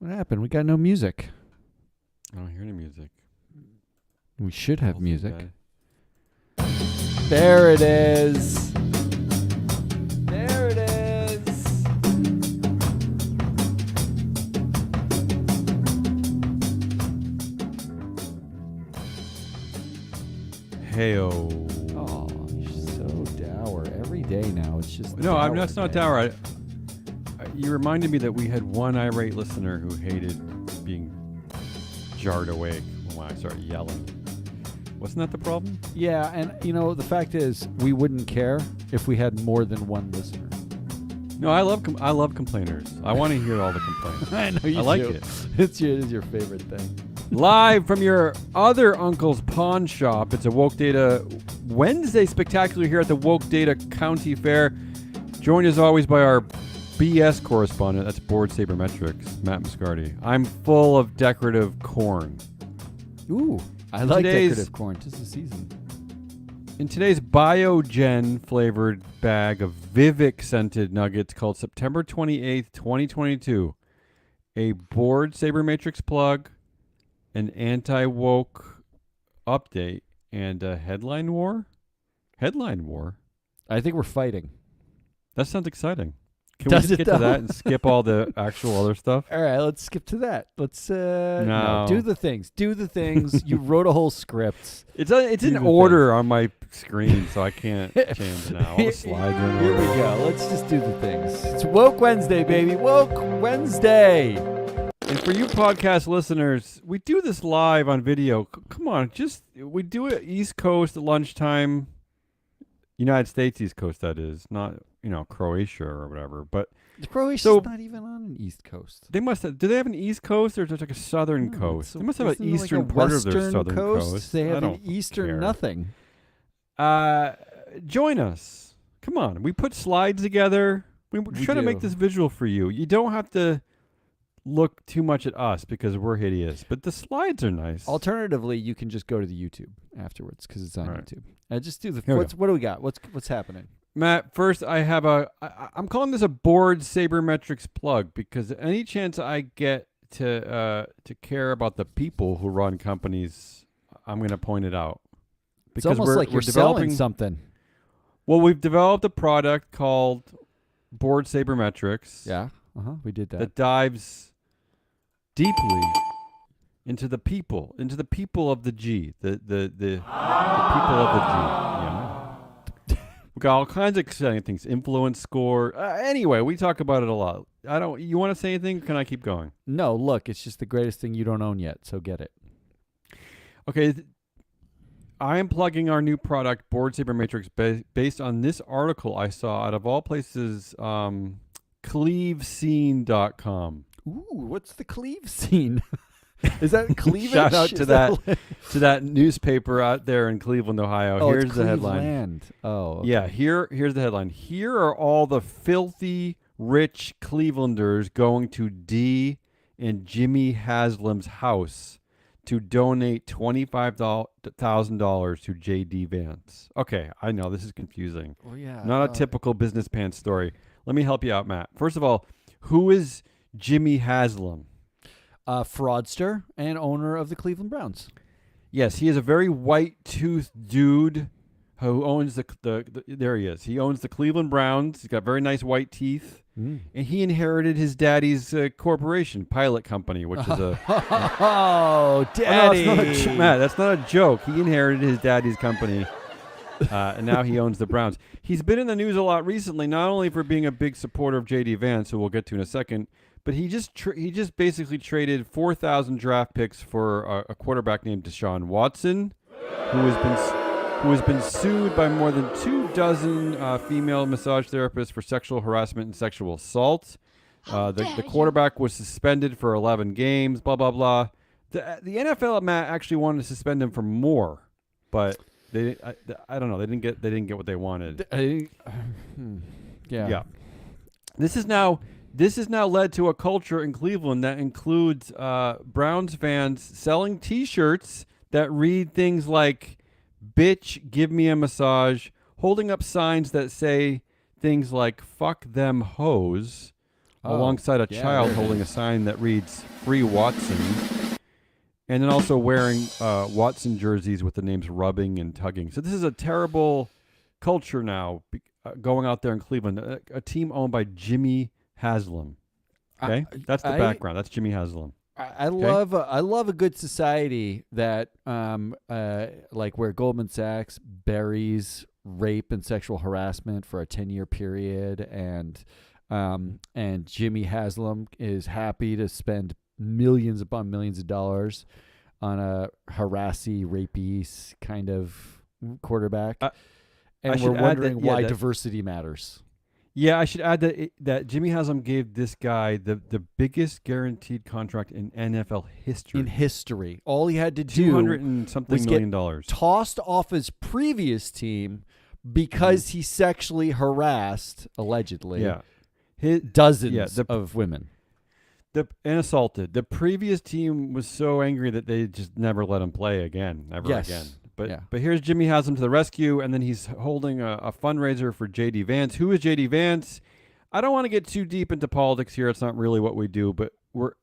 What happened? We got no music. I don't hear any music. We should have music. Okay. There it is. There it is. Heyo. Oh, you're so dour. Every day now, it's just No, dour that's not day. dour. You reminded me that we had one irate listener who hated being jarred awake when I started yelling. Wasn't that the problem? Yeah, and the fact is, we wouldn't care if we had more than one listener. No, I love complainers. I want to hear all the complaints. I know you I like do. it. It's your favorite thing. Live from your other uncle's pawn shop, it's a Woke Data Wednesday spectacular here at the Woke Data County Fair. Joined as always by our BS correspondent, that's Board Sabermetrics, Matt Muscardi. I'm full of decorative corn. Ooh, I like decorative corn. 'Tis the season. In today's Biogen flavored bag of Vivek scented nuggets called September 28th, 2022, a Board Sabermetrics plug, an anti-woke update, and a headline war? Headline war? I think we're fighting. That sounds exciting. Can Does we just it get though? to that and skip all the actual other stuff? All right, let's skip to that. Let's No. do the things. Do the things. You wrote a whole script. It's Do in the order on my screen, so I can't change it now. All the slides are in Here order. we go. Let's just do the things. It's Woke Wednesday, baby. Woke Wednesday. And for you podcast listeners, we do this live on video. Come on, we do it East Coast at lunchtime. United States East Coast, that is, not Croatia or whatever. But Croatia's not even on an East Coast. they must have. Do they have an East Coast or just like a Southern No, coast? so They must have an isn't it like eastern a part of their Western Southern coast. They I have an don't Eastern care. nothing. Join us. Come on, we put slides together. We're trying to make do. this visual for you. You don't have to look too much at us because we're hideous, but the slides are nice. Alternatively, you can just go to the YouTube afterwards because it's on Right. YouTube. Just do the. Here we What do we got? What's happening? Matt, first I have I'm calling this a Board Sabermetrics plug because any chance I get to care about the people who run companies, I'm going to point it out. It's almost like you're selling something. Well, we've developed a product called Board Sabermetrics. Yeah. We did that. That dives deeply into the people of the G, the people of the G. Yeah. We got all kinds of exciting things. Influence score. Anyway, we talk about it a lot. You want to say anything? Can I keep going? No, look, it's just the greatest thing you don't own yet, so get it. Okay. I am plugging our new product, Board Sabermetrics, based on this article I saw out of all places, cleavescene.com. Ooh, what's the cleave scene? Is that cleavage? Shout out Is to that newspaper out there in Cleveland, Ohio. Oh, Here's it's the headline. Cleveland. Oh, okay. Yeah, here's the headline. Here are all the filthy rich Clevelanders going to Dee and Jimmy Haslam's house to donate $25,000 to J.D. Vance. Okay, I know this is confusing. Well, yeah. Not a typical business pants story. Let me help you out, Matt. First of all, who is Jimmy Haslam? Fraudster and owner of the Cleveland Browns. Yes, he is a very white-toothed dude who owns the there he is. He owns the Cleveland Browns. He's got very nice white teeth. And he inherited his daddy's corporation, Pilot Company, which is a... Oh, daddy! Oh, no, Matt, that's not a joke. He inherited his daddy's company, and now he owns the Browns. He's been in the news a lot recently, not only for being a big supporter of J.D. Vance, who we'll get to in a second, but he just basically traded 4,000 draft picks for a quarterback named Deshaun Watson, who has been sued by more than 24 female massage therapists for sexual harassment and sexual assault. The quarterback was suspended for 11 games. Blah blah blah. The NFL, Matt, actually wanted to suspend him for more, but I don't know. They didn't get what they wanted. Yeah. This has now led to a culture in Cleveland that includes Browns fans selling T-shirts that read things like "Bitch, give me a massage," holding up signs that say things like "Fuck them hoes," alongside a yeah, child there it holding a is. sign that reads "Free Watson," and then also wearing Watson jerseys with the names rubbing and tugging. So this is a terrible culture now going out there in Cleveland. A team owned by Jimmy Haslam. Okay, that's the background. That's Jimmy Haslam. I love a good society that like where Goldman Sachs buries rape and sexual harassment for a 10-year period, and Jimmy Haslam is happy to spend millions upon millions of dollars on a harassy, rapey kind of quarterback, and we're wondering why diversity matters. Yeah, I should add that Jimmy Haslam gave this guy the biggest guaranteed contract in NFL history. In history, all he had to do $200 and something million. Tossed off his previous team because he sexually harassed, allegedly, dozens of women. And assaulted. The previous team was so angry that they just never let him play again, again. But here's Jimmy Haslam to the rescue, and then he's holding a fundraiser for J.D. Vance. Who is J.D. Vance? I don't want to get too deep into politics here. It's not really what we do, but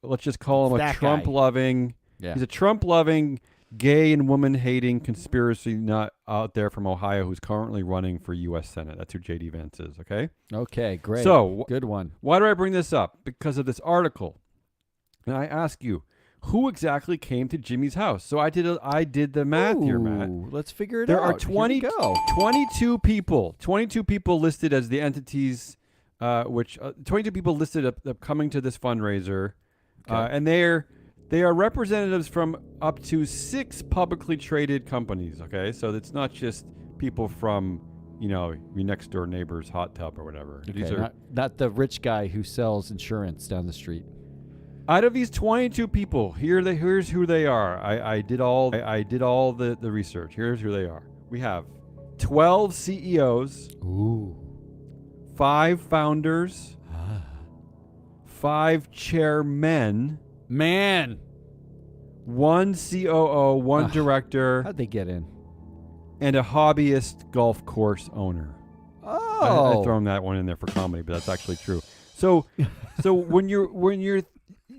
let's just call him a Trump-loving. Yeah. He's a Trump-loving, gay and woman-hating conspiracy nut out there from Ohio who's currently running for U.S. Senate. That's who J.D. Vance is, okay? Okay, great. So, good one. Why do I bring this up? Because of this article. And I ask you, who exactly came to Jimmy's house? So I did the math here, Matt. Let's figure it there out. There are 22 people listed as the entities, 22 people listed up coming to this fundraiser. Okay. And they are representatives from up to 6 publicly traded companies, okay? So it's not just people from, your next door neighbor's hot tub or whatever. Okay, These are not the rich guy who sells insurance down the street. Out of these 22 people, here's who they are. I did all the research. Here's who they are. We have 12 CEOs, 5 founders, 5 chairmen, 1 COO, 1 director. How'd they get in? And a hobbyist golf course owner. Oh, I thrown that one in there for comedy, but that's actually true. So when you're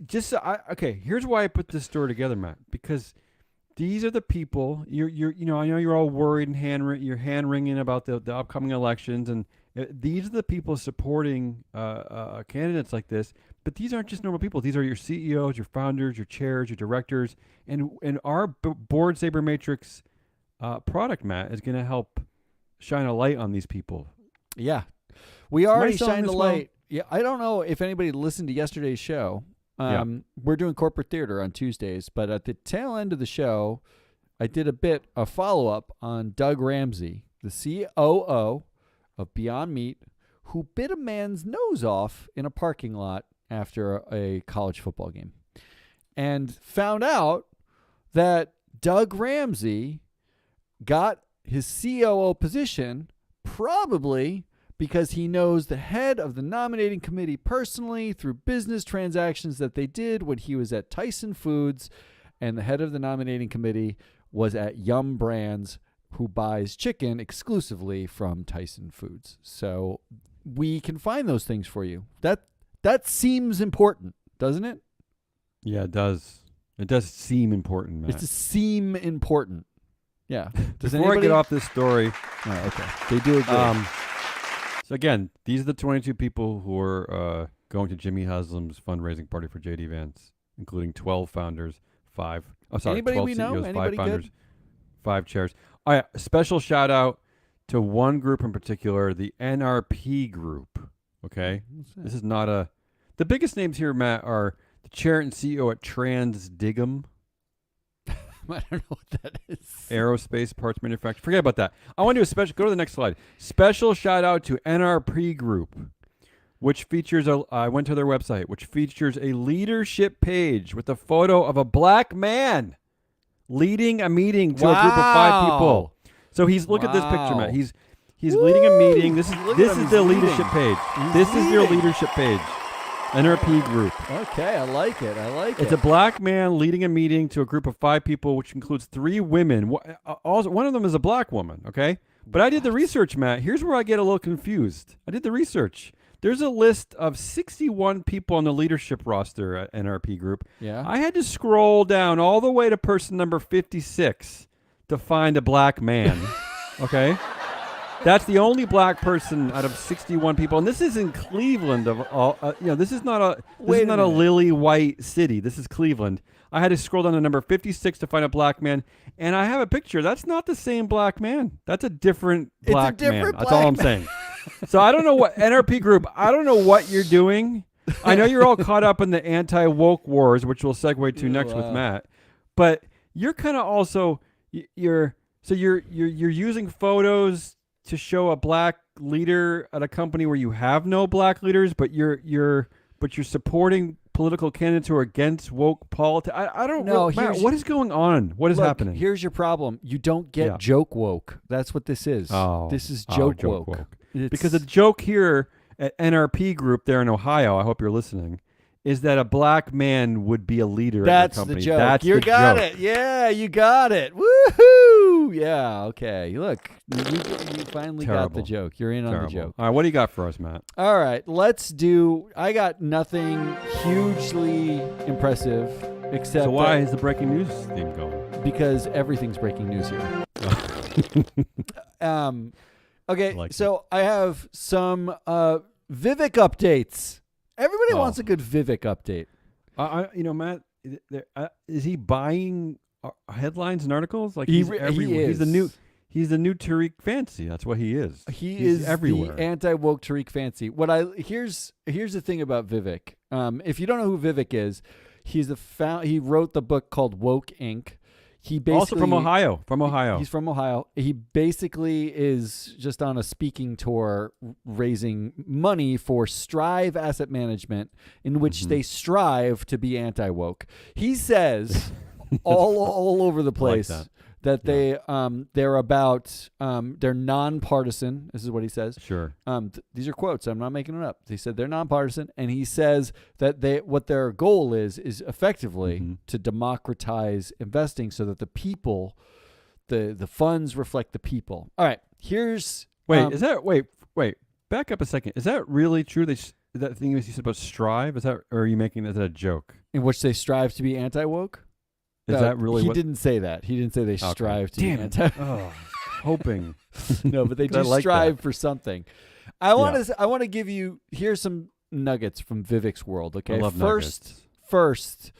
just okay, here's why I put this story together, Matt. Because these are the people I know you're all worried and you're hand wringing about the upcoming elections, and these are the people supporting candidates like this. But these aren't just normal people. These are your CEOs, your founders, your chairs, your directors, and our board Sabermetrics product, Matt, is going to help shine a light on these people. Yeah, we already shined the light. Yeah, I don't know if anybody listened to yesterday's show. We're doing corporate theater on Tuesdays, but at the tail end of the show, I did a follow-up on Doug Ramsey, the COO of Beyond Meat, who bit a man's nose off in a parking lot after a college football game, and found out that Doug Ramsey got his COO position probably because he knows the head of the nominating committee personally through business transactions that they did when he was at Tyson Foods, and the head of the nominating committee was at Yum Brands, who buys chicken exclusively from Tyson Foods. So we can find those things for you. That seems important, doesn't it? Yeah, it does. It does seem important, Matt. It does seem important. Yeah. Before I get off this story. Oh, okay. They do agree. So again, these are the 22 people who are going to Jimmy Haslam's fundraising party for J.D. Vance, including 12 founders, 12 Anybody CEOs, Anybody 5 founders, good? 5 chairs. All right, a special shout out to one group in particular, the NRP Group. Okay? This is not the biggest names here, Matt, are the chair and CEO at Transdigm. I don't know what that is. Aerospace parts manufacturer. Forget about that. I want to do a special. Go to the next slide. Special shout out to NRP Group, which features I went to their website, which features a leadership page with a photo of a black man leading a meeting to a group of 5 people. So look at this picture, Matt. He's leading a meeting. This is the leadership page. This is their leadership page. NRP Group. Okay, I like it. It's a black man leading a meeting to a group of 5 people, which includes 3 women. Also, one of them is a black woman, okay? But I did the research, Matt. Here's where I get a little confused. I did the research. There's a list of 61 people on the leadership roster at NRP Group. Yeah. I had to scroll down all the way to person number 56 to find a black man. Okay? That's the only black person out of 61 people, and this is in Cleveland. Of all, this is not a lily white city. This is Cleveland. I had to scroll down to number 56 to find a black man, and I have a picture. That's not the same black man. That's a different black man. That's all I'm saying. So I don't know what NRP Group. I don't know what you're doing. I know you're all caught up in the anti-woke wars, which we'll segue to next with Matt. But you're kind of also you're using photos to show a black leader at a company where you have no black leaders, but you're supporting political candidates who are against woke politics. I don't know. Matt, what is going on? What is happening? Here's your problem. You don't get joke woke. That's what this is. This is joke woke. Because the joke here at NRP Group there in Ohio, I hope you're listening, is that a black man would be a leader at the company. That's the joke. That's you the got joke. it. Yeah, you got it. Woohoo! Yeah, okay. Look, you finally got the joke. You're in on the joke. All right, what do you got for us, Matt? All right, I got nothing hugely impressive except. So why is the breaking news theme going? Because everything's breaking news here. Okay, so I have some Vivek updates. Everybody wants a good Vivek update. Matt, is he buying headlines and articles? Like he's everywhere. He's the new Tariq Fancy. That's what he is. He's is everywhere. The anti-woke Tariq Fancy. Here's the thing about Vivek. If you don't know who Vivek is, he wrote the book called Woke Inc. He basically also from Ohio. He's from Ohio. He basically is just on a speaking tour raising money for Strive Asset Management, in which they strive to be anti-woke. He says all over the place that they're about they're nonpartisan. This is what he says. Sure. These are quotes. I'm not making it up. He said they're nonpartisan, and he says that what their goal is effectively to democratize investing so that the people, the funds reflect the people. All right. Here's wait. Back up a second. Is that really true? That thing you said about strive, is that, or are you making that a joke? In which they strive to be anti-woke? Is that really? He didn't say that. He didn't say they strive to be anti. Hoping. No, but they do strive for something. I want to give you. Here's some nuggets from Vivek's world. Okay, I love nuggets. First,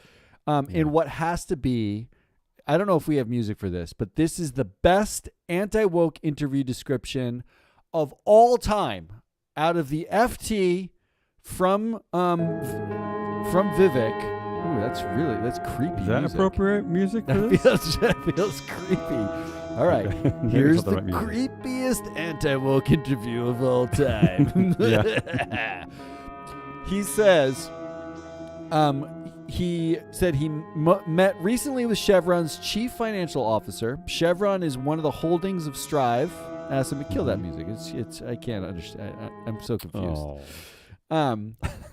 in what has to be. I don't know if we have music for this, but this is the best anti-woke interview description of all time out of the FT from Vivek. Ooh, that's creepy. Is that music. Appropriate music for this? That feels creepy. All right, here's the creepiest anti-woke interview of all time. He says, he said he met recently with Chevron's chief financial officer. Chevron is one of the holdings of Strive. I asked him to kill that music. It's I can't understand. I'm so confused.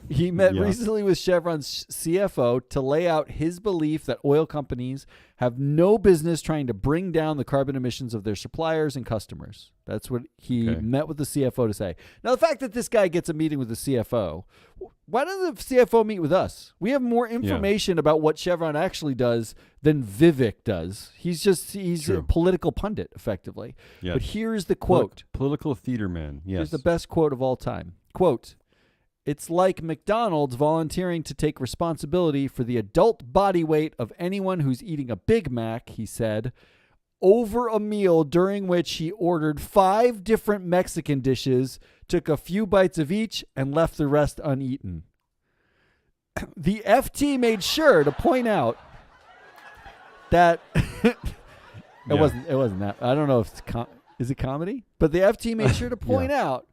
He met recently with Chevron's CFO to lay out his belief that oil companies have no business trying to bring down the carbon emissions of their suppliers and customers. That's what he met with the CFO to say. Now, the fact that this guy gets a meeting with the CFO, why doesn't the CFO meet with us? We have more information about what Chevron actually does than Vivek does. He's a political pundit, effectively. Yes. But here's the quote. Political theater man. Yes. Here's the best quote of all time. Quote, "It's like McDonald's volunteering to take responsibility for the adult body weight of anyone who's eating a Big Mac," he said, over a meal during which he ordered 5 different Mexican dishes, took a few bites of each, and left the rest uneaten. The FT made sure to point out that it wasn't that. I don't know if is it comedy? But the FT made sure to point out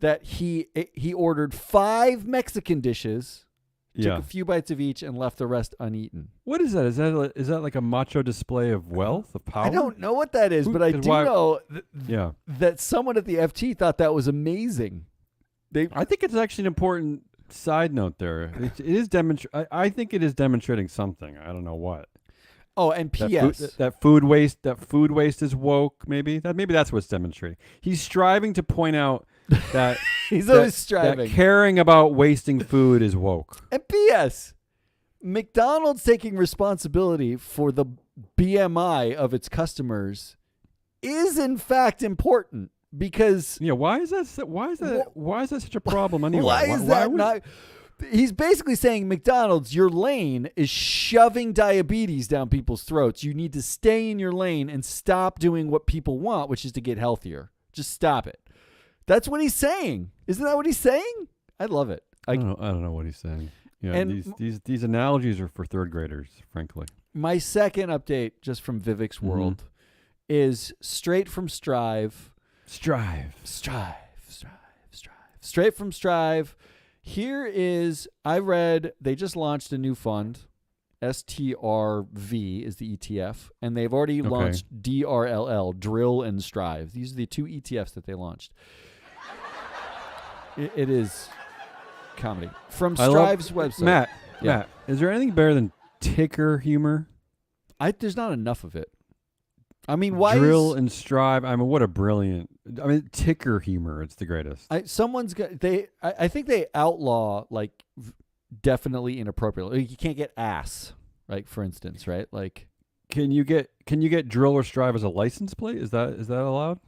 that he ordered 5 Mexican dishes, took a few bites of each, and left the rest uneaten. What is that? Is that like a macho display of wealth, of power? I don't know what that is, but I do know that someone at the FT thought that was amazing. I think it's actually an important side note there. It is I think it is demonstrating something. I don't know what. Oh, and P.S. That food waste is woke. Maybe that's what it's demonstrating. He's striving to point out that He's always striving. That caring about wasting food is woke. And P.S. McDonald's taking responsibility for the BMI of its customers is in fact important because why is that such a problem anyway? Why is that not? He's basically saying, McDonald's, your lane is shoving diabetes down people's throats. You need to stay in your lane and stop doing what people want, which is to get healthier. Just stop it. That's what he's saying. Isn't that what he's saying? I love it. I don't know what he's saying. Yeah, and these analogies are for third graders, frankly. My second update, just from Vivek's world, is straight from Strive. Straight from Strive. Here is, I read, they just launched a new fund. STRV is the ETF, and they've already launched DRLL, Drill and Strive. These are the two ETFs that they launched. It is comedy. From Strive's website. Matt, is there anything better than ticker humor? There's not enough of it. I mean, why Drill and Strive? I mean, what a brilliant... I mean, ticker humor. It's the greatest. I think they outlaw, like, definitely inappropriate. Like, you can't get ass, like, for instance, right? Like, can you get Drill or Strive as a license plate? Is that allowed?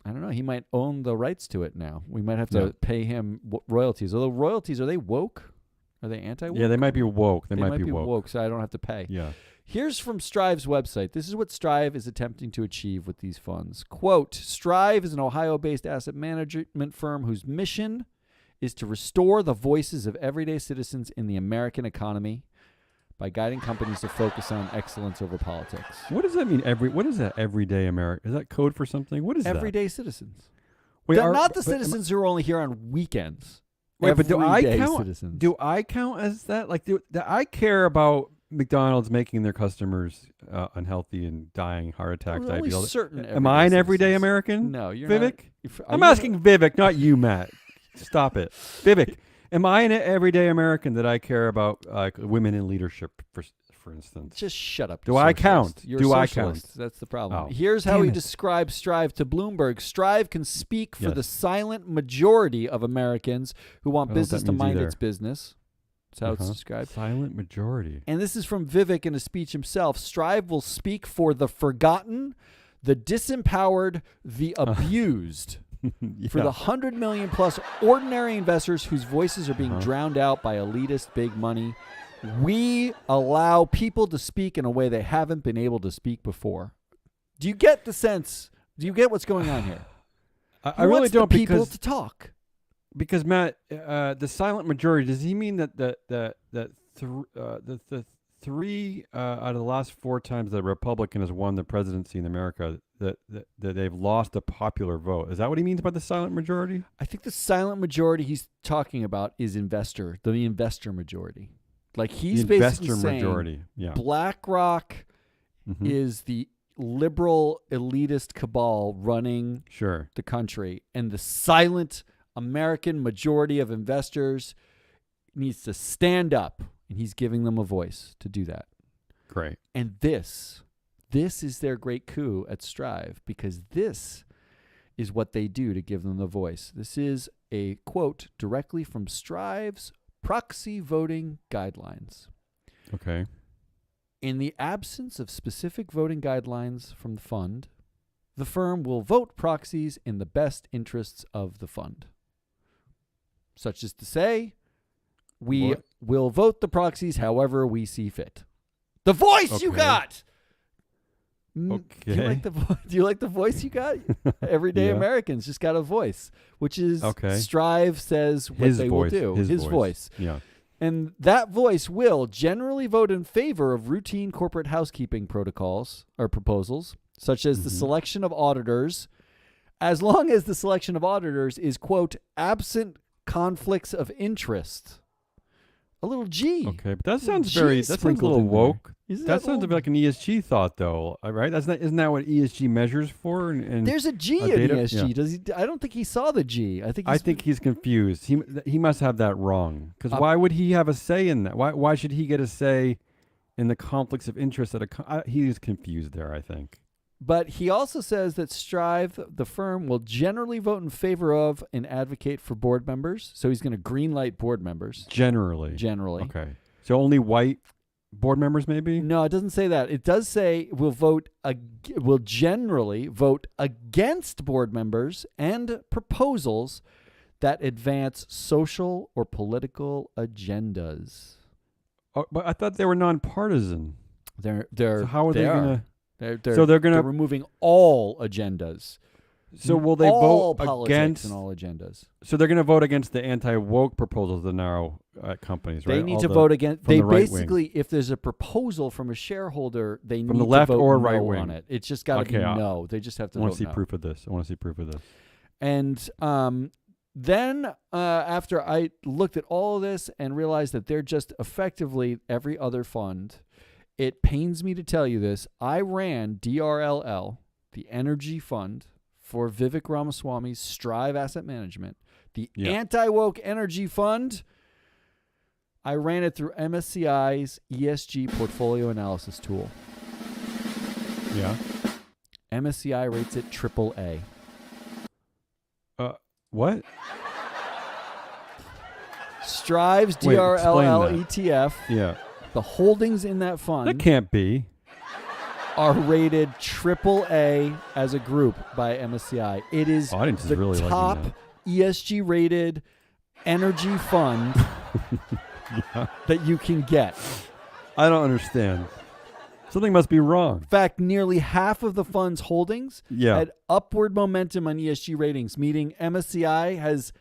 I don't know. He might own the rights to it now. We might have to pay him royalties. Although royalties, are they woke? Are they anti-woke? Yeah, they might be woke. They might be woke, so I don't have to pay. Yeah. Here's from Strive's website. This is what Strive is attempting to achieve with these funds. Quote, Strive is an Ohio-based asset management firm whose mission is to restore the voices of everyday citizens in the American economy by guiding companies to focus on excellence over politics. What does that mean? What is that everyday America? Is that code for something? What is everyday citizens? Wait, they're not the citizens who are only here on weekends. Yeah, but do I count? Citizens. Do I count as that? Like, do I care about McDonald's making their customers unhealthy and dying, heart attacks, diabetes? Am I an everyday American? No, you're Vivek? not. I'm asking Vivek, not you, Matt. Stop it. Vivek, am I an everyday American that I care about women in leadership, for instance? Just shut up. Do I count? Do I count? That's the problem. Oh. Here's how he describes Strive to Bloomberg. Strive can speak for the silent majority of Americans who want business to mind its business. That's how it's described. Silent majority. And this is from Vivek in a speech himself. Strive will speak for the forgotten, the disempowered, the abused. For the 100 million plus ordinary investors whose voices are being drowned out by elitist big money. We allow people to speak in a way they haven't been able to speak before. Do you get the sense? Do you get what's going on here? I really don't, the people to talk. Because Matt, the silent majority, does he mean that the three out of the last four times the Republican has won the presidency in America, that they've lost a popular vote? Is that what he means by the silent majority? I think the silent majority he's talking about is the investor majority. Like, he's basically saying BlackRock is the liberal elitist cabal running the country, and the silent American majority of investors needs to stand up, and he's giving them a voice to do that. Great. And this is their great coup at Strive, because this is what they do to give them the voice. This is a quote directly from Strive's proxy voting guidelines. Okay. In the absence of specific voting guidelines from the fund, the firm will vote proxies in the best interests of the fund. Such as to say, we will vote the proxies however we see fit. The voice you got! Okay. Do you like the voice you got? Everyday Americans just got a voice, which is Strive says what they will do. His voice. Yeah. And that voice will generally vote in favor of routine corporate housekeeping protocols or proposals, such as the selection of auditors, as long as the selection of auditors is, quote, absent conflicts of interest. A little G. Okay, but that sounds a little woke. That sounds a bit like an ESG thought, though, right? Isn't that what ESG measures for? And there's a G in ESG. Yeah. Does he? I don't think he saw the G. I think he's confused. He must have that wrong. Because why would he have a say in that? Why should he get a say in the conflicts of interest? He is confused there, I think. But he also says that Strive, the firm, will generally vote in favor of and advocate for board members. So he's going to greenlight board members. Generally. Okay. So only white board members, maybe? No, it doesn't say that. It does say will generally vote against board members and proposals that advance social or political agendas. Oh, but I thought they were nonpartisan. They're so how are they going to? They're removing all agendas. So will they all vote politics against and all agendas? So they're going to vote against the anti-woke proposals of the narrow companies, right? They need to vote against. They the right basically, wing. If there's a proposal from a shareholder, they from need the left to vote or no right wing on it. It's just got to be no. They just have to. I want to see proof of this. I want to see proof of this. And then after I looked at all of this and realized that they're just effectively every other fund. It pains me to tell you this. I ran DRLL, the energy fund for Vivek Ramaswamy's Strive Asset Management, the anti-woke energy fund. I ran it through MSCI's ESG portfolio analysis tool. Yeah. MSCI rates it AAA. What? Strive's DRLL ETF. Yeah. The holdings in that fund. That can't be. Are rated AAA as a group by MSCI. It is the really top ESG rated energy fund that you can get. I don't understand. Something must be wrong. In fact, nearly half of the fund's holdings had upward momentum on ESG ratings, meaning MSCI has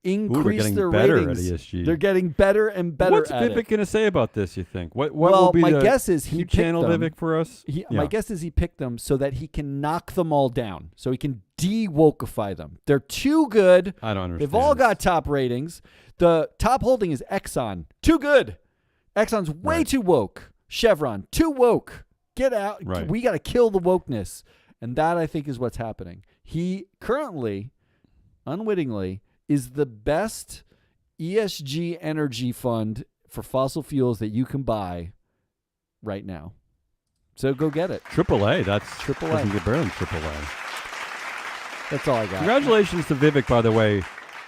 increased their ratings. At ESG. They're getting better and better What's at it. Vivek going to say about this, you think? What well, will be my guess is he picked channel them. Vivek for us? My guess is he picked them so that he can knock them all down, so he can de-wokeify them. They're too good. I don't understand. They've all got top ratings. The top holding is Exxon. Too good. Exxon's way too woke. Chevron, too woke. Get out. Right. We got to kill the wokeness. And that, I think, is what's happening. He currently, unwittingly, is the best ESG energy fund for fossil fuels that you can buy right now. So go get it. AAA. That's AAA. Doesn't get better than AAA. That's all I got. Congratulations to Vivek, by the way,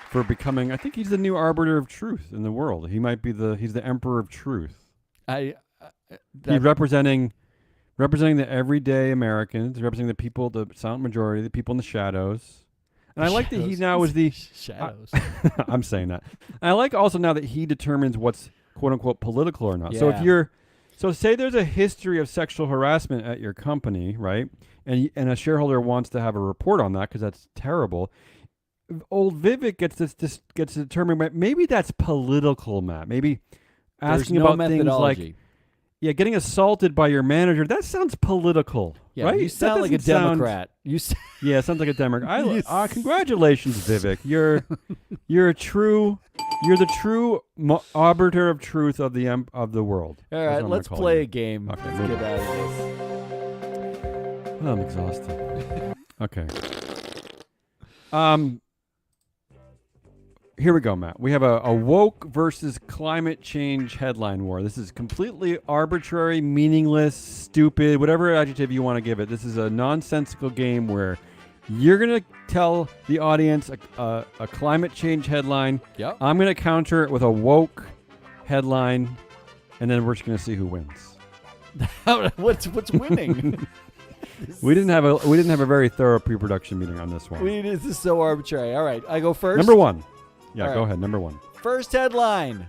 for becoming. I think he's the new arbiter of truth in the world. He might be he's the emperor of truth. He's representing the everyday Americans, representing the people, the silent majority, the people in the shadows. And I like that he now is the shadows. I'm saying that. And I like also now that he determines what's quote unquote political or not. Yeah. So say there's a history of sexual harassment at your company, right? And a shareholder wants to have a report on that because that's terrible. Old Vivek gets to determine maybe that's political, Matt. Maybe asking about things like getting assaulted by your manager. That sounds political, right? You sound like a Democrat. It sounds like a Democrat. Congratulations, Vivek. You're the true arbiter of truth of the world. All right, let's play a game. Okay, let's get out of this. Oh, I'm exhausted. Okay. Here we go, Matt. We have a woke versus climate change headline war. This is completely arbitrary, meaningless, stupid, whatever adjective you want to give it. This is a nonsensical game where you're going to tell the audience a climate change headline. Yep. I'm going to counter it with a woke headline, and then we're just going to see who wins. What's winning? We didn't have a very thorough pre-production meeting on this one. This is so arbitrary. All right, I go first. Number one. Yeah, All go right. ahead. Number one. First headline.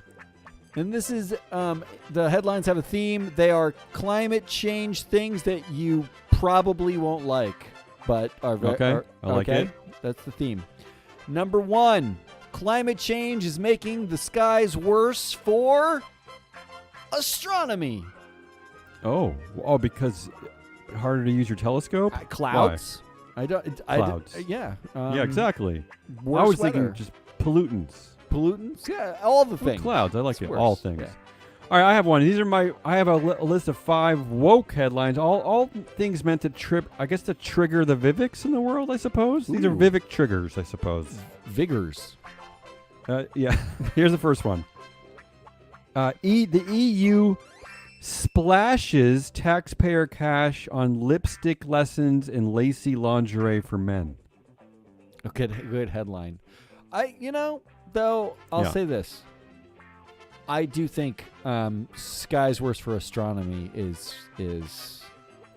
And this is, the headlines have a theme. They are climate change things that you probably won't like, but are very okay. I like it. That's the theme. Number one, climate change is making the skies worse for astronomy. Oh, because harder to use your telescope? Clouds. Why? Clouds. Yeah, exactly. Worse I was weather. thinking just pollutants. Pollutants? Yeah, all the things. Clouds. I like It's it. worse. All things. Yeah. All right, I have one. I have a list of 5 woke headlines. All things meant to trigger the Viveks in the world, I suppose. These are Vivek triggers, I suppose. Vigors. Yeah. Here's the first one. The EU splashes taxpayer cash on lipstick lessons and lacy lingerie for men. Okay, good headline. Though I'll say this. I do think Sky's Worse for Astronomy is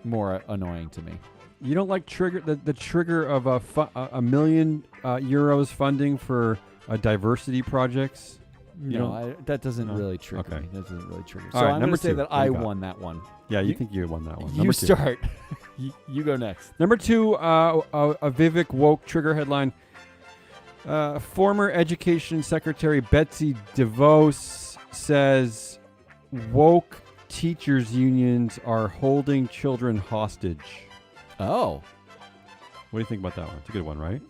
more annoying to me. You don't like the trigger of a million euros funding for diversity projects? That doesn't really trigger me. That doesn't really trigger. So All right, I'm going to say two. that I won that one. Yeah, you think you won that one. You start. You go next. Number 2, a Vivek woke trigger headline. Former Education Secretary Betsy DeVos says woke teachers unions are holding children hostage. Oh. What do you think about that one? It's a good one, right?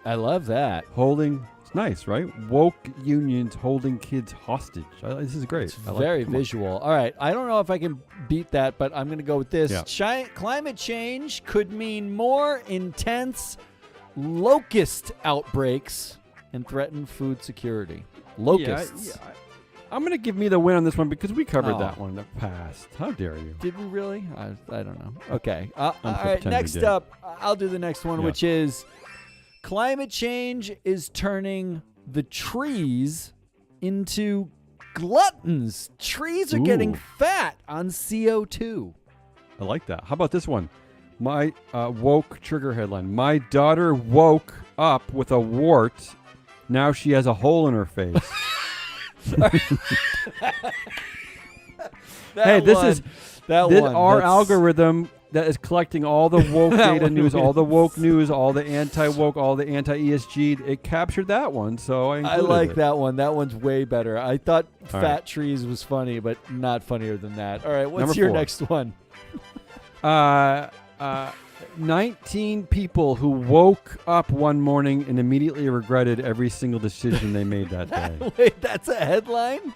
I love that. It's nice, right? Woke unions holding kids hostage. This is great. It's very visual. All right. I don't know if I can beat that, but I'm going to go with this. Yeah. Climate change could mean more intense locust outbreaks and threaten food security. Locusts. Yeah, I'm going to give me the win on this one because we covered that one in the past. How dare you? Did we really? I don't know. Okay. All right. Next up, I'll do the next one, which is climate change is turning the trees into gluttons. Trees are getting fat on CO2. I like that. How about this one? My woke trigger headline. My daughter woke up with a wart. Now she has a hole in her face. Our algorithm that is collecting all the woke data news, all the woke news, all the anti-woke, all the anti-ESG. It captured that one, so I like that one. That one's way better. I thought fat trees was funny, but not funnier than that. All right, what's your next one? 19 people who woke up one morning and immediately regretted every single decision they made that day. Wait, that's a headline?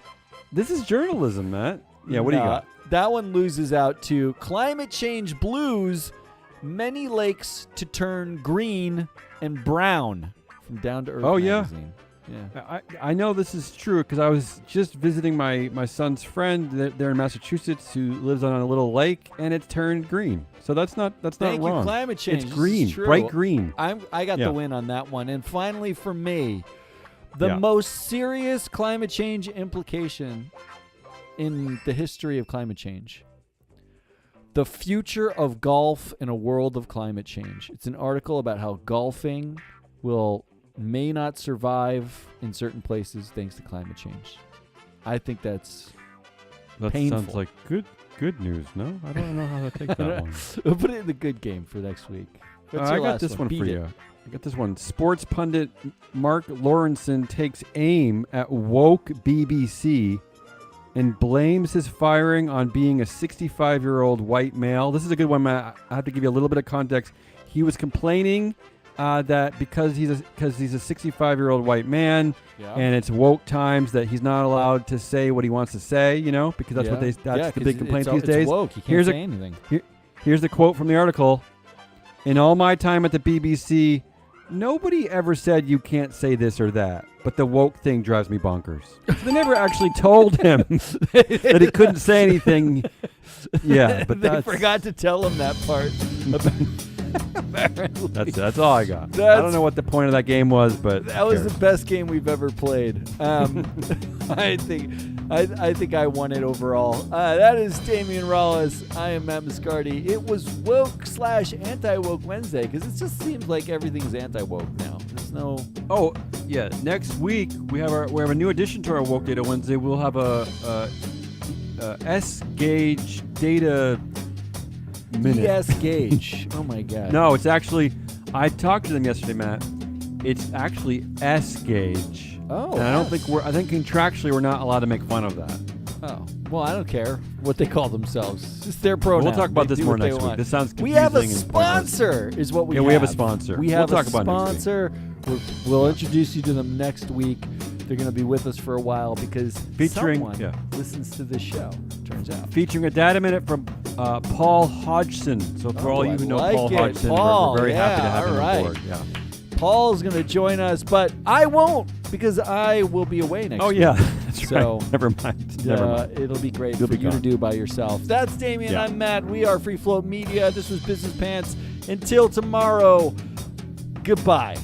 This is journalism, Matt. Yeah, what do you got? That one loses out to climate change blues, many lakes to turn green and brown from Down to Earth magazine. Yeah. I know this is true because I was just visiting my son's friend there in Massachusetts who lives on a little lake, and it's turned green. So that's not wrong. Thank you, climate change. It's green, bright green. I got the win on that one. And finally, for me, the most serious climate change implication in the history of climate change. The future of golf in a world of climate change. It's an article about how golfing may not survive in certain places thanks to climate change. I think that painful. Sounds like good news, no? I don't know how to take that one. We'll put it in the good game for next week. I got this one for you. I got this one. Sports pundit Mark Lawrenson takes aim at woke BBC and blames his firing on being a 65-year-old white male. This is a good one, Matt. I have to give you a little bit of context. He was complaining that because he's a 65-year-old white man, and it's woke times that he's not allowed to say what he wants to say, because that's the big complaint these days. It's woke. He can't say anything. Here's the quote from the article. In all my time at the BBC, nobody ever said you can't say this or that, but the woke thing drives me bonkers. They never actually told him that he couldn't say anything. Yeah, but they forgot to tell him that part. That's all I got. I don't know what the point of that game was, but that was the best game we've ever played. I think I won it overall. That is Damian Rollis. I am Matt Muscardi. It was woke/anti-woke Wednesday because it just seems like everything's anti-woke now. There's no. Oh yeah, next week we have a new addition to our Woke Data Wednesday. We'll have a S-gauge data. ES gauge. Oh my God. No, it's actually. I talked to them yesterday, Matt. It's actually S gauge. Oh. And I think contractually we're not allowed to make fun of that. Oh. Well, I don't care what they call themselves. It's their pronoun. We'll talk about this more next week. This sounds confusing. We have a sponsor, is what we have. Yeah, we have a sponsor. We'll talk about sponsor. We'll introduce you to them next week. They're going to be with us for a while because someone listens to this show, turns out. Featuring a data minute from Paul Hodgson. So for all you who know Paul Hodgson, we're very happy to have him on board. Yeah. Paul's going to join us, but I won't because I will be away next week. Oh, yeah. That's So, right. Never mind. Never mind. It'll be great You'll for be you to gone. do by yourself. That's Damien. Yeah. I'm Matt. We are Free Float Media. This was Business Pants. Until tomorrow, goodbye.